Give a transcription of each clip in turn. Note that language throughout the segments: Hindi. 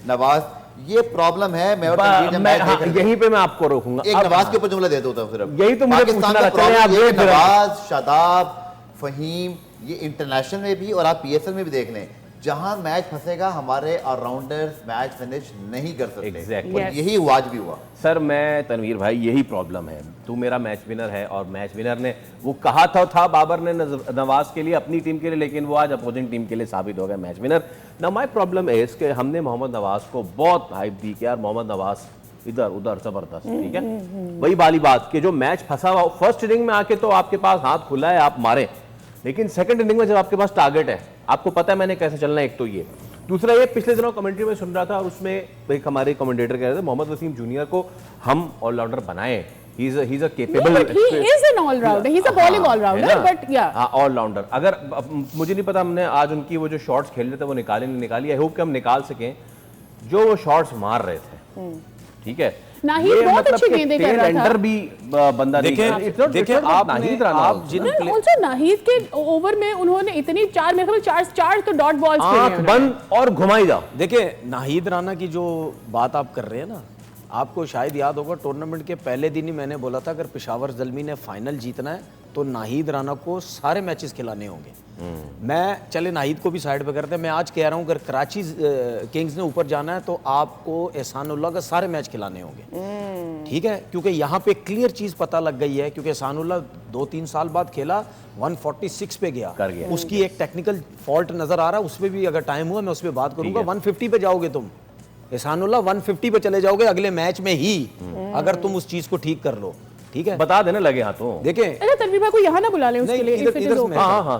नवाज, ये प्रॉब्लम है। मैं यहीं पे मैं आपको रोकूंगा, एक नवाज के ऊपर जुमला दे देता हूं सिर्फ, यही तो मुझे पूछना था। नवाज, शादाब, फहीम, ये इंटरनेशनल में भी और आप पीएसएल में भी देख लें, जहां मैच फंसेगा हमारे ऑलराउंडर्स मैच फिनिश नहीं कर सकते। Exactly. और यही आज भी हुआ। सर मैं तनवीर भाई, यही प्रॉब्लम है। तू मेरा मैच विनर है और मैच विनर ने वो कहा था बाबर ने नवाज के लिए, अपनी टीम के लिए, लेकिन वो आज अपोजिंग टीम के लिए साबित हो गया मैच विनर। ना माय प्रॉब्लम इज कि हमने मोहम्मद नवाज को बहुत हाइप दी कि यार मोहम्मद नवाज इधर उधर जबरदस्त, ठीक है। वही वाली बात कि जो मैच फंसा हुआ, फर्स्ट इनिंग में आके तो आपके पास हाथ खुला है, आप मारे, लेकिन सेकंड इनिंग में जब आपके पास टारगेट है, आपको पता है मैंने कैसे चलना है, एक तो ये, दूसरा ये पिछले दिनों कमेंट्री में सुन रहा था और उसमें एक हमारे कमेंटेटर कह रहे थे मोहम्मद वसीम जूनियर को हम ऑलराउंडर बनाए, he is a capable, no, but he is an all rounder, he's a bowling all rounder, but yeah, all rounder। अगर मुझे नहीं पता हमने आज उनकी वो जो शॉट्स खेल रहे थे वो निकाले नहीं निकाली, आई होप कि हम निकाल सकें जो वो शॉट्स मार रहे थे, ठीक है। नाहीद बहुत अच्छी गेंदें कर रहा था, भी बंदा देखिए आप also नाहीद के ओवर में उन्होंने इतनी चार तो डॉट बॉल्स खेले, आंख बंद और घुमाई जाओ। देखिए नाहीद राना की जो बात आप कर रहे हैं ना, आपको शायद याद होगा टूर्नामेंट के पहले दिन ही मैंने बोला था अगर पेशावर ज़ल्मी ने फाइनल जीतना है तो नाहीद राना को सारे मैचेस खिलाने होंगे। मैं चले नाहीद को भी साइड पे करते हैं, मैं आज कह रहा हूँ अगर कराची किंग्स ने ऊपर जाना है तो आपको एहसानुल्लाह का सारे मैच खिलाने होंगे, ठीक है, क्योंकि यहाँ पे क्लियर चीज़ पता लग गई है, क्योंकि एहसानुल्लाह 2-3 साल बाद खेला 146 पे गया, उसकी एक टेक्निकल फॉल्ट नजर आ रहा है, उस पर भी अगर टाइम हुआ मैं उस पर बात करूंगा। 150 पे जाओगे तुम, एहसानुल्लाह 150 पे चले जाओगे अगले मैच में ही, अगर तुम उस चीज को ठीक कर लो, ठीक है, बता देना लगे हाथों। देखें तनवीर भाई को यहाँ ना बुला लें उसके लिए,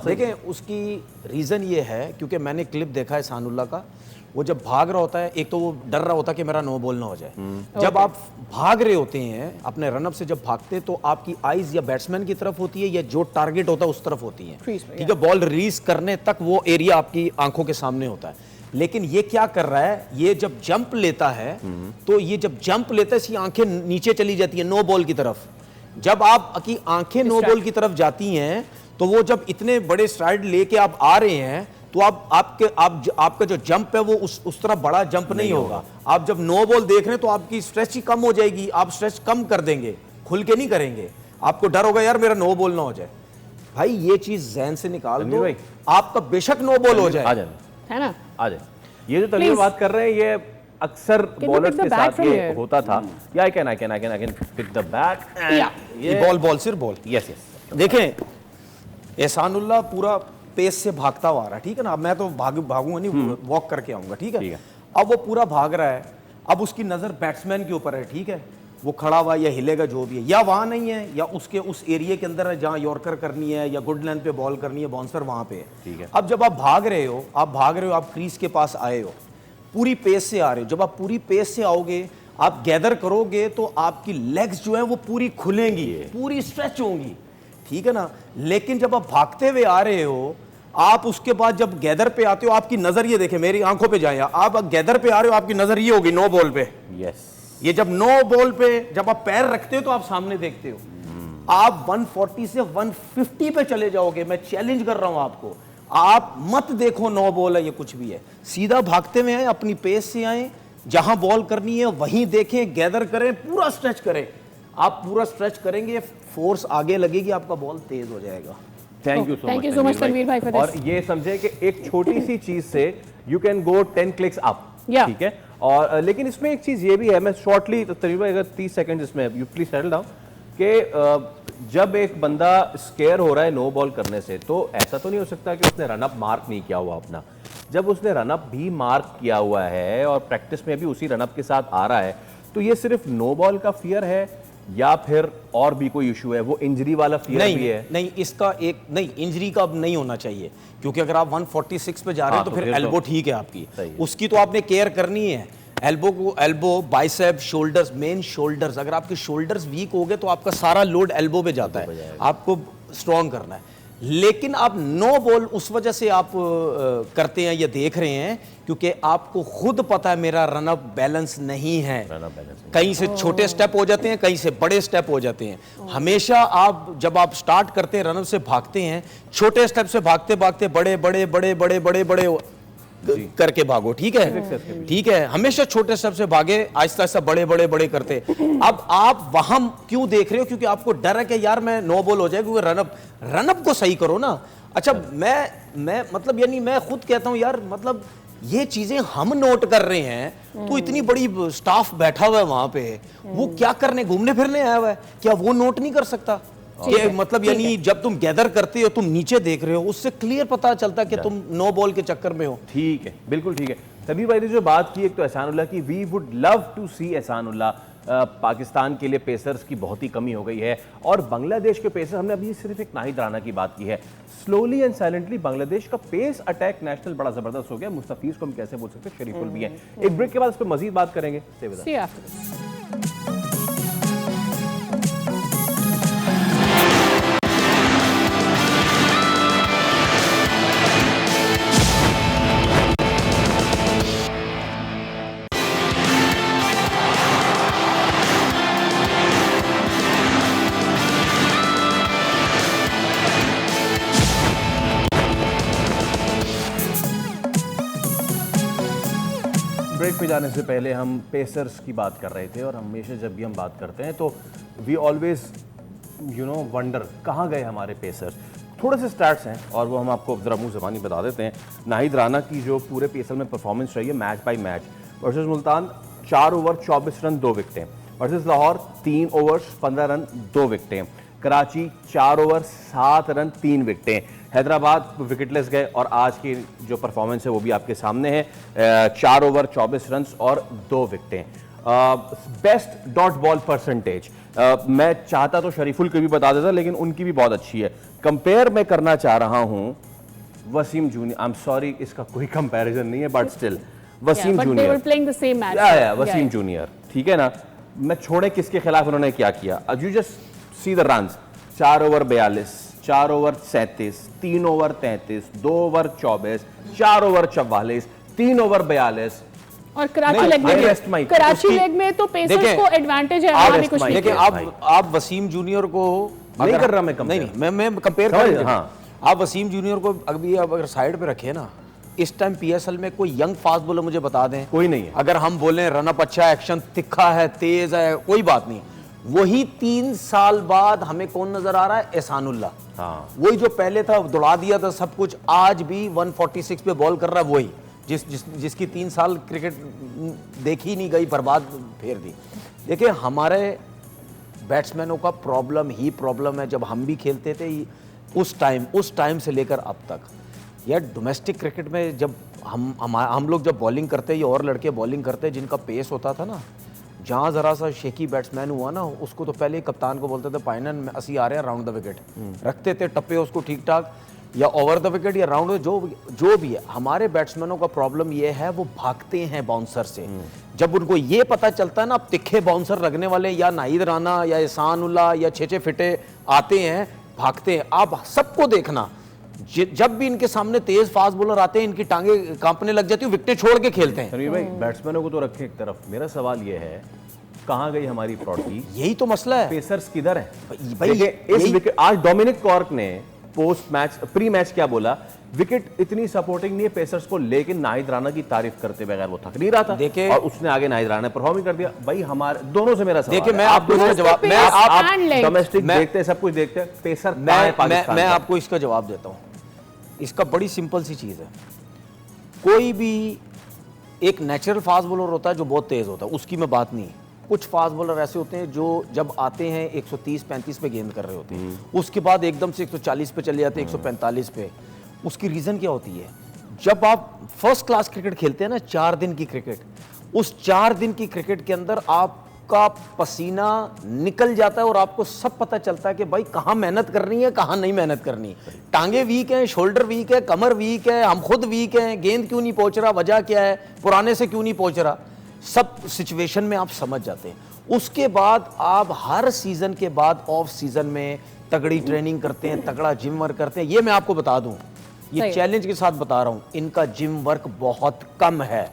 देखें उसकी रीजन ये है क्योंकि मैंने क्लिप देखा है एहसानुल्लाह का, वो जब भाग रहा होता है, एक तो वो डर रहा होता है कि मेरा नो बॉल ना हो जाए। जब आप भाग रहे होते हैं अपने रनअप से, जब भागते तो आपकी आईज या बैट्समैन की तरफ होती है या जो टारगेट होता है उस तरफ होती है, ठीक है, बॉल रिलीज करने तक वो एरिया आपकी आंखों के सामने होता है। लेकिन ये क्या कर रहा है, ये जब जंप लेता है तो ये जब जंप लेता है इसकी आंखें नीचे चली जाती है नो बॉल की तरफ। जब आपकी आंखें नो बॉल की तरफ जाती हैं तो वो जब इतने बड़े स्ट्राइड लेके आप आ रहे हैं तो आपका जो जंप है वो उस तरह बड़ा जंप नहीं होगा। आप जब नो बॉल देख रहे हैं तो आपकी स्ट्रेच ही कम हो जाएगी, आप स्ट्रेच कम कर देंगे, खुल के नहीं करेंगे, आपको डर होगा यार मेरा नो बॉल ना हो जाए। भाई ये चीज जहन से निकाल दो, आपका बेशक नो बॉल हो जाए, है ना, आ जाए। ये जो तनवीर बात कर रहे हैं ये अक्सर बॉलर्स के साथ ये होता था। या I can pick the bat, ये बॉल सिर्फ बॉल। यस। देखें एहसानुल्लाह पूरा पेस से भागता हुआ आ रहा है, ठीक है ना, मैं तो भागूंगा नहीं, वॉक करके आऊंगा, ठीक है। अब वो पूरा भाग रहा है, अब उसकी नजर बैट्समैन के ऊपर है, ठीक है, वो खड़ा हुआ या हिलेगा जो भी है, या वहां नहीं है या उसके उस एरिया के अंदर है जहां यॉर्कर करनी है या गुड लेंथ पे बॉल करनी है, बाउंसर वहां पे है, ठीक है। अब जब आप भाग रहे हो, आप क्रीज के पास आए हो, पूरी पेस से आ रहे हो, जब आप पूरी पेस से आओगे, आप गैदर करोगे तो आपकी लेग्स जो है वो पूरी खुलेंगी, पूरी स्ट्रेच होंगी, ठीक है ना। लेकिन जब आप भागते हुए आ रहे हो, आप उसके बाद जब गैदर पे आते हो, आपकी नजर ये देखे, मेरी आंखों पे जाए, आप गैदर पे आ रहे हो, आपकी नजर ये होगी नो बॉल पे। यस, ये जब नो बॉल पे जब आप पैर रखते हो तो आप सामने देखते हो, आप 140 से 150 पे चले जाओगे। मैं चैलेंज कर रहा हूं आपको, आप मत देखो नो बॉल है ये कुछ भी है, सीधा भागते हुए आए, अपनी पेस से आए, जहां बॉल करनी है वहीं देखें, गैदर करें, पूरा स्ट्रेच करें। आप पूरा स्ट्रेच करेंगे, फोर्स आगे लगेगी, आपका बॉल तेज हो जाएगा। Thank you so much Tanveer भाई। और ये समझे कि एक छोटी सी चीज से you can go 10 clicks up, ठीक है। और लेकिन इसमें एक चीज ये भी है, मैं शॉर्टली तनवीर भाई अगर 30 सेकंड इसमें यू प्लीज सेटल डाउन, कि जब एक बंदा स्केयर हो रहा है नो बॉल करने से, तो ऐसा तो नहीं हो सकता कि उसने रनअप मार्क नहीं किया हुआ अपना। जब उसने रनअप भी मार्क किया हुआ है और प्रैक्टिस में भी उसी रनअप के साथ आ रहा है, तो ये सिर्फ नो बॉल का फियर है या फिर और भी कोई इशू है, वो इंजरी वाला फियर भी है? नहीं, इसका एक नहीं, इंजरी का अब नहीं होना चाहिए, क्योंकि अगर आप 146 पे जा रहे हैं तो फिर एल्बो ठीक है आपकी, उसकी तो आपने केयर करनी है। Elbow, bicep, shoulders, main shoulders, अगर आपके शोल्डर्स वीक हो गए तो आपका सारा लोड एल्बो पे जाता है, आपको स्ट्रॉन्ग करना है। लेकिन आप नो बॉल उस वजह से आप करते हैं या देख रहे हैं क्योंकि आपको खुद पता है मेरा रनअप बैलेंस नहीं है, कहीं से छोटे स्टेप हो जाते हैं, कहीं से बड़े स्टेप हो जाते हैं। हमेशा आप जब आप स्टार्ट करते हैं रनअप से भागते हैं, छोटे स्टेप से भागते भागते बड़े बड़े बड़े बड़े बड़े बड़े करके भागो, ठीक है, ठीक है, हमेशा छोटे स्टेप से भागे, आहिस्ता आहिस्ता बड़े बड़े बड़े करते। अब आप वहां क्यों देख रहे हो? क्योंकि आपको डर है कि यार मैं नो बॉल हो जाए, क्योंकि रनअप को सही करो ना। अच्छा, मैं मतलब यानी मैं खुद कहता हूं यार, मतलब ये चीजें हम नोट कर रहे हैं, तो इतनी बड़ी स्टाफ बैठा हुआ है वहां पे, वो क्या करने, घूमने फिरने आया हुआ है, क्या वो नोट नहीं कर सकता? कि मतलब यानी जब तुम गैदर करते हो, तुम नीचे देख रहे हो, उससे क्लियर पता चलता कि तुम नो बॉल के चक्कर में हो। ठीक है, बिल्कुल ठीक है। तभी भाई ने जो बात की, एक तो एहसानुल्लाह की, वी वुड लव टू सी एहसानुल्लाह, पाकिस्तान के लिए पेसर्स की बहुत ही कमी हो गई है, और बांग्लादेश के पेसर, हमने अभी सिर्फ एक नाहिद राना की बात की है, स्लोली एंड साइलेंटली बांग्लादेश का पेस अटैक नेशनल बड़ा जबरदस्त हो गया। मुस्तफीज को हम कैसे बोल सकते हैं, शरीफुल भी है। एक ब्रेक के बाद इस पर मजीद बात करेंगे। See you after this. Break पे जाने से पहले हम पेसर्स की बात कर रहे थे, और हमेशा जब भी हम बात करते हैं तो वी ऑलवेज वंडर कहाँ गए हमारे पेसर्स। थोड़े से स्टैट्स हैं और वो हम आपको ज़रा मुँह ज़बानी बता देते हैं। नाहिद राना की जो पूरे पेसर में परफॉर्मेंस रही है match by match, versus Multan 4 over 24 run 2 विकटें, वर्सेस लाहौर 3 ओवर्स 15 रन 2 विकटें, कराची 4 ओवर 7 रन 3 विकटें, हैदराबाद विकेटलेस गए, और आज की जो परफॉर्मेंस है वो भी आपके सामने है, 4 ओवर 24 रन और 2 विकटें। बेस्ट डॉट बॉल परसेंटेज मैं चाहता तो शरीफुल की भी बता देता, लेकिन उनकी भी बहुत अच्छी है। कंपेयर मैं करना चाह रहा हूं Waseem junior, I am sorry इसका कोई कंपैरिजन नहीं है, but still Waseem junior, Waseem junior, ठीक है ना। मैं छोड़े किसके खिलाफ उन्होंने क्या किया, you just see the runs, 4 over 42, 4 over 37, 3 over 33, 2 over 24, 4 over 44, 3 over 42, और कराची लेग में तो पेसर्स को एडवांटेज है, हमारी कुछ नहीं। देखिए आप वसीम जूनियर को नहीं कर रहा मैं कंपेयर, नहीं मैं कंपेयर कर रहा हूं। हाँ, आप वसीम जूनियर को अभी अगर साइड पे रखे ना, इस टाइम पीएसएल में कोई यंग फास्ट बॉलर मुझे बता दें, कोई नहीं है। अगर हम बोलें रनअप अच्छा, एक्शन तिखा है, तेज है, कोई बात नहीं, वही 3 साल बाद हमें कौन नजर आ रहा है? एहसानुल्लाह। हाँ, वही जो पहले था, दौड़ा दिया था सब कुछ, आज भी 146 पे बॉल कर रहा है, वही जिसकी 3 साल क्रिकेट देखी नहीं गई, बर्बाद फेर दी। देखिए हमारे बैट्समैनों का प्रॉब्लम ही प्रॉब्लम है। जब हम भी खेलते थे उस टाइम से लेकर अब तक, यार डोमेस्टिक क्रिकेट में जब हम लोग जब बॉलिंग करते, ये और लड़के बॉलिंग करते जिनका पेस होता था ना, जहाँ ज़रा सा शेकी बैट्समैन हुआ ना, उसको तो पहले ही कप्तान को बोलते थे पाइनन असी आ रहे हैं राउंड द विकेट, रखते थे टप्पे उसको ठीक ठाक, या ओवर द विकेट या राउंड, जो भी है। हमारे बैट्समैनों का प्रॉब्लम ये है, वो भागते हैं बाउंसर से। जब उनको ये पता चलता है ना, अब तिखे बाउंसर लगने वाले या नाहिद राना या एहसानुल्लाह या छे फिटे आते हैं, भागते हैं। आप सबको देखना, जब भी इनके सामने तेज फास्ट बॉलर आते हैं, इनकी टांगे कांपने लग जाती है, विकेटें छोड़ के खेलते हैं। समीर भाई बैट्समैनों को तो रखें एक तरफ, मेरा सवाल ये है कहाँ गई हमारी प्रॉपर्टी? यही तो मसला है, पेसर्स किधर है भाई? आज डोमिनिक कॉर्क ने पोस्ट मैच प्री मैच क्या बोला, विकेट इतनी सपोर्टिंग नहीं है पेसर्स को, लेकिन नाहिद राना की तारीफ करते बगैर वो थक नहीं रहा था। देखिए, और उसने आगे नाहिद राना ने परफॉर्म कर दिया। भाई हमारे दोनों से मेरा सवाल देखिए, है, मैं आपको इसका जवाब, आप डोमेस्टिक देखते हैं, सब कुछ देखते हैं, पेसर मैं आपको इसका जवाब देता हूं। इसका बड़ी सिंपल सी चीज है, कोई भी एक नेचुरल फास्ट बॉलर होता है जो बहुत तेज होता है, उसकी मैं बात नहीं। कुछ फास्ट बॉलर ऐसे होते हैं जो जब आते हैं 130-35 पे गेंद कर रहे होते हैं, उसके बाद एकदम से 140 पे चले जाते हैं, 145 पे। उसकी रीजन क्या होती है? जब आप फर्स्ट क्लास क्रिकेट खेलते हैं ना, 4 दिन की क्रिकेट, उस 4 दिन की क्रिकेट के अंदर आपका पसीना निकल जाता है और आपको सब पता चलता है कि भाई कहाँ मेहनत करनी है, कहाँ नहीं मेहनत करनी। टांगे वीक हैं, शोल्डर वीक है, कमर वीक है, हम खुद वीक हैं, गेंद क्यों नहीं पहुंच रहा, वजह क्या है, पुराने से क्यों नहीं पहुंच रहा, सब सिचुएशन में आप समझ जाते हैं। उसके बाद आप हर सीजन के बाद ऑफ सीजन में तगड़ी ट्रेनिंग करते हैं, तगड़ा जिम वर्क करते हैं। ये मैं आपको बता दूं, ये चैलेंज के साथ बता रहा हूं, इनका जिम वर्क बहुत कम है।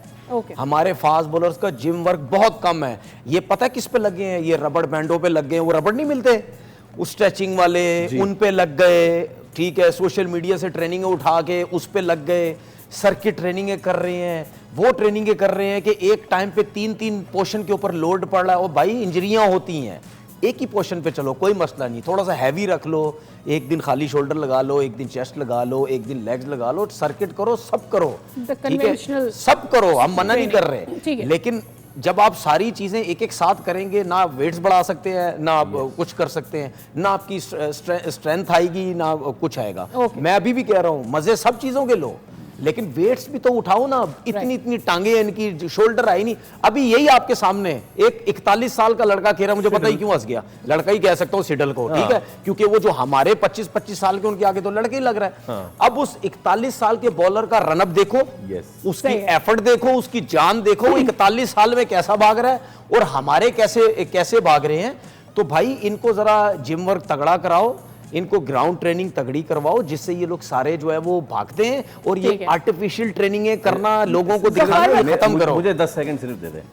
हमारे फास्ट बॉलर्स का जिम वर्क बहुत कम है। ये पता किस पे लगे हैं? ये रबड़ बैंडों पे लग गए हैं। वो रबड़ नहीं मिलते, वो स्ट्रेचिंग वाले, उन पे लग गए, ठीक है, सोशल मीडिया से ट्रेनिंग उठा के उस पे लग गए, सर्किट ट्रेनिंगें कर रहे हैं, वो ट्रेनिंगें कर रहे हैं कि एक टाइम पे 3-3 पोर्शन के ऊपर लोड पड़ रहा है। और भाई इंजरियां होती हैं, एक ही पोर्शन पे चलो कोई मसला नहीं, थोड़ा सा हैवी रख लो, एक दिन खाली शोल्डर लगा लो, एक दिन चेस्ट लगा लो, एक दिन लेग्स लगा लो, सर्किट करो, सब करो, The ठीक है, conventional सब करो, हम मना नहीं कर ठीक रहे, है। लेकिन जब आप सारी चीजें एक एक साथ करेंगे ना, वेट्स बढ़ा सकते हैं ना, आप कुछ कर सकते हैं ना, आपकी स्ट्रेंथ आएगी ना कुछ आएगा। Okay. मैं अभी भी कह रहा हूं मजे सब चीजों के लो, लेकिन वेट्स भी तो उठाओ ना। इतनी इतनी टांगे इनकी, शोल्डर आई नहीं। अभी यही आपके सामने एक 41 साल का लड़का कह रहा, मुझे पता ही क्यों हंस गया, लड़का ही कह सकता हूँ सिडल को, ठीक है, क्योंकि वो जो हमारे 25-25 साल के उनके आगे तो लड़के ही लग रहा है। अब उस 41 साल के बॉलर का रनअप देखो, उसकी सही है। एफर्ट देखो, उसकी जान देखो, वो 41 साल में कैसा भाग रहा है और हमारे कैसे भाग रहे हैं। तो भाई इनको जरा जिम वर्क तगड़ा कराओ, इनको ग्राउंड ट्रेनिंग तगड़ी करवाओ, जिससे ये लोग सारे जो है वो भागते हैं। और ये ठीक है। आर्टिफिशियल ट्रेनिंगें करना, लोगों को दिखाना, जफर ये खत्म करो। मुझे 10 सेकंड सिर्फ दे दे।